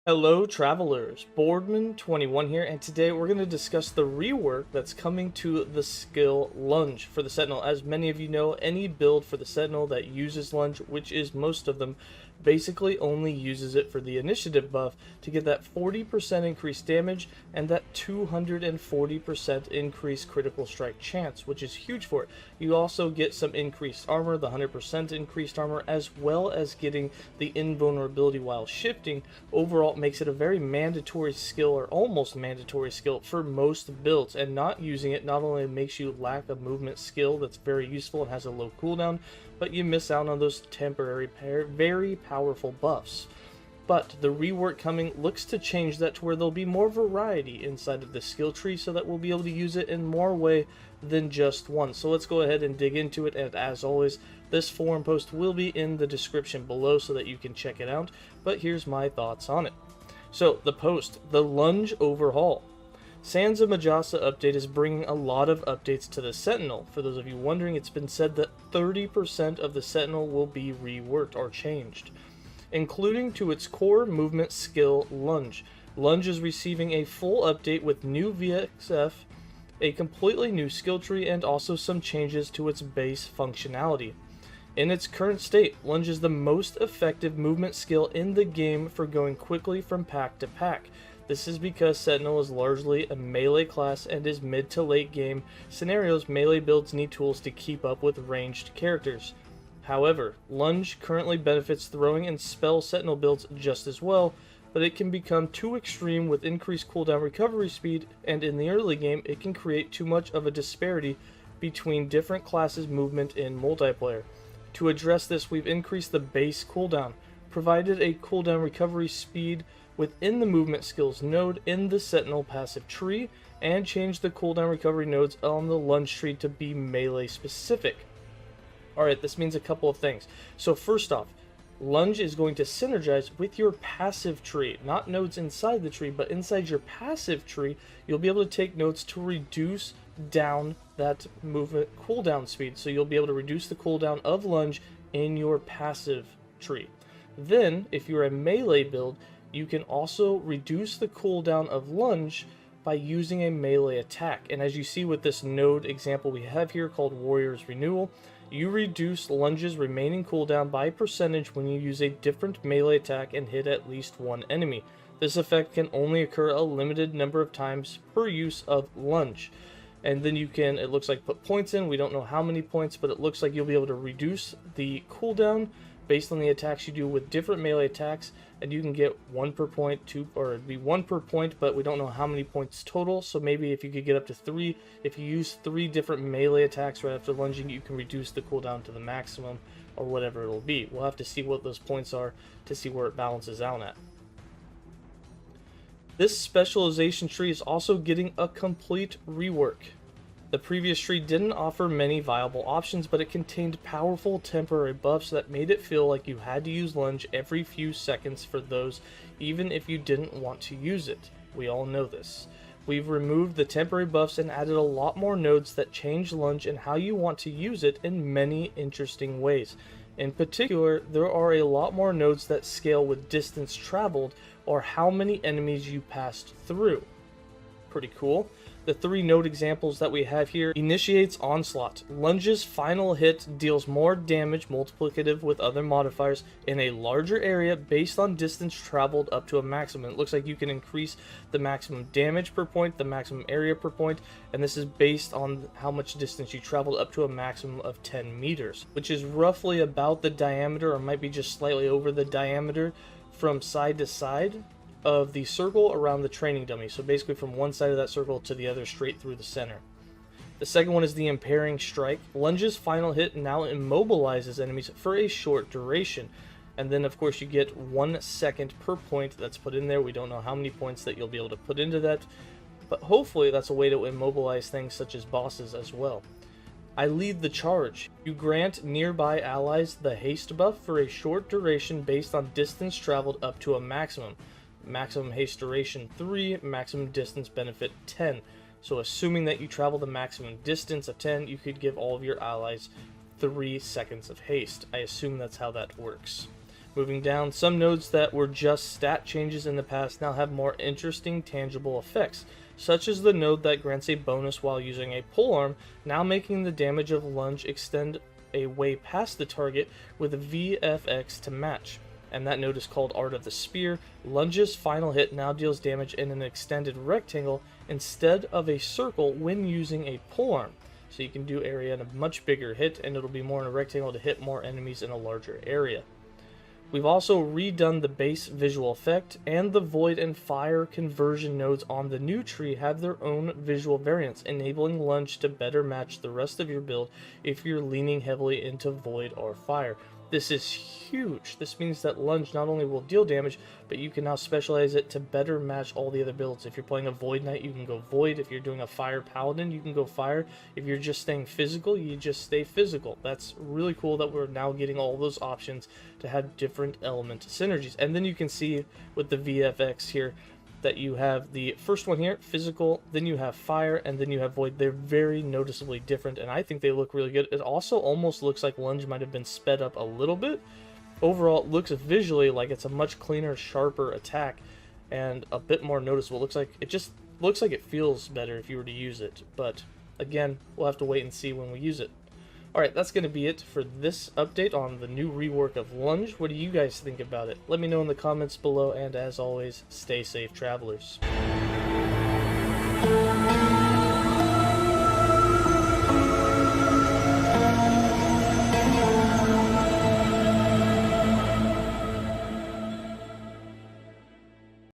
Hello travelers, Boardman21 here, and today we're going to discuss the rework that's coming to the skill Lunge for the Sentinel. As many of you know, any build for the Sentinel that uses Lunge, which is most of them, basically only uses it for the initiative buff to get that 40% increased damage and that 240% increased critical strike chance, which is huge for it. You also get some increased armor, the 100% increased armor, as well as getting the invulnerability while shifting. Overall, it makes it a very mandatory skill, or almost mandatory skill, for most builds, and not using it not only makes you lack a movement skill that's very useful and has a low cooldown, but you miss out on those temporary, very powerful buffs. But the rework coming looks to change that to where there'll be more variety inside of the skill tree, so that we'll be able to use it in more way than just one. So let's go ahead and dig into it, and as always, this forum post will be in the description below so that you can check it out, but here's my thoughts on it. So, the post, the Lunge overhaul. Sands of Majasa update is bringing a lot of updates to the Sentinel. For those of you wondering, it's been said that 30% of the Sentinel will be reworked or changed, including to its core movement skill Lunge. Lunge is receiving a full update with new VXF, a completely new skill tree, and also some changes to its base functionality. In its current state, Lunge is the most effective movement skill in the game for going quickly from pack to pack. This is because Sentinel is largely a melee class, and is mid to late game scenarios melee builds need tools to keep up with ranged characters. However, Lunge currently benefits throwing and spell Sentinel builds just as well, but it can become too extreme with increased cooldown recovery speed, and in the early game it can create too much of a disparity between different classes' movement in multiplayer. To address this, we've increased the base cooldown, provided a cooldown recovery speed within the movement skills node in the Sentinel passive tree, and changed the cooldown recovery nodes on the Lunge tree to be melee specific. Alright, this means a couple of things. So first off, Lunge is going to synergize with your passive tree, not nodes inside the tree, but inside your passive tree, you'll be able to take nodes to reduce down that movement cooldown speed. So you'll be able to reduce the cooldown of Lunge in your passive tree. Then, if you're a melee build, you can also reduce the cooldown of Lunge by using a melee attack. And as you see with this node example we have here called Warrior's Renewal, you reduce Lunge's remaining cooldown by percentage when you use a different melee attack and hit at least one enemy. This effect can only occur a limited number of times per use of Lunge. And then you can, it looks like, put points in. We don't know how many points, but it looks like you'll be able to reduce the cooldown based on the attacks you do with different melee attacks, and you can get 1 per point, 2, or it'd be 1 per point, but we don't know how many points total. So maybe if you could get up to 3, if you use 3 different melee attacks right after lunging, you can reduce the cooldown to the maximum, or whatever it'll be. We'll have to see what those points are to see where it balances out at. This specialization tree is also getting a complete rework. The previous tree didn't offer many viable options, but it contained powerful temporary buffs that made it feel like you had to use Lunge every few seconds for those, even if you didn't want to use it. We all know this. We've removed the temporary buffs and added a lot more nodes that change Lunge and how you want to use it in many interesting ways. In particular, there are a lot more nodes that scale with distance traveled, or how many enemies you passed through. Pretty cool. The 3 node examples that we have here: initiates Onslaught. Lunge's final hit deals more damage multiplicative with other modifiers in a larger area based on distance traveled up to a maximum. It looks like you can increase the maximum damage per point, the maximum area per point, and this is based on how much distance you traveled up to a maximum of 10 meters, which is roughly about the diameter, or might be just slightly over the diameter, from side to side of the circle around the training dummy. So basically from one side of that circle to the other, straight through the center. The second one is the Impairing Strike. Lunge's final hit now immobilizes enemies for a short duration. And then of course you get 1 second per point that's put in there. We don't know how many points that you'll be able to put into that, but hopefully that's a way to immobilize things such as bosses as well. I Lead the Charge. You grant nearby allies the haste buff for a short duration based on distance traveled up to a maximum. Maximum haste duration 3, maximum distance benefit 10. So assuming that you travel the maximum distance of 10, you could give all of your allies 3 seconds of haste. I assume that's how that works. Moving down, some nodes that were just stat changes in the past now have more interesting tangible effects, such as the node that grants a bonus while using a polearm, now making the damage of Lunge extend a way past the target with a VFX to match. And that node is called Art of the Spear. Lunge's final hit now deals damage in an extended rectangle instead of a circle when using a polearm. So you can do area in a much bigger hit, and it'll be more in a rectangle to hit more enemies in a larger area. We've also redone the base visual effect, and the Void and Fire conversion nodes on the new tree have their own visual variants, enabling Lunge to better match the rest of your build if you're leaning heavily into Void or Fire. This is huge. This means that Lunge not only will deal damage, but you can now specialize it to better match all the other builds. If you're playing a Void Knight, you can go Void. If you're doing a Fire Paladin, you can go Fire. If you're just staying physical, you just stay physical. That's really cool that we're now getting all those options to have different element synergies. And then you can see with the VFX here that you have the first one here, physical, then you have fire, and then you have void. They're very noticeably different, and I think they look really good. It also almost looks like Lunge might have been sped up a little bit. Overall, it looks visually like it's a much cleaner, sharper attack, and a bit more noticeable. It just looks like it feels better if you were to use it, but again, we'll have to wait and see when we use it. Alright, that's going to be it for this update on the new rework of Lunge. What do you guys think about it? Let me know in the comments below, and as always, stay safe, travelers.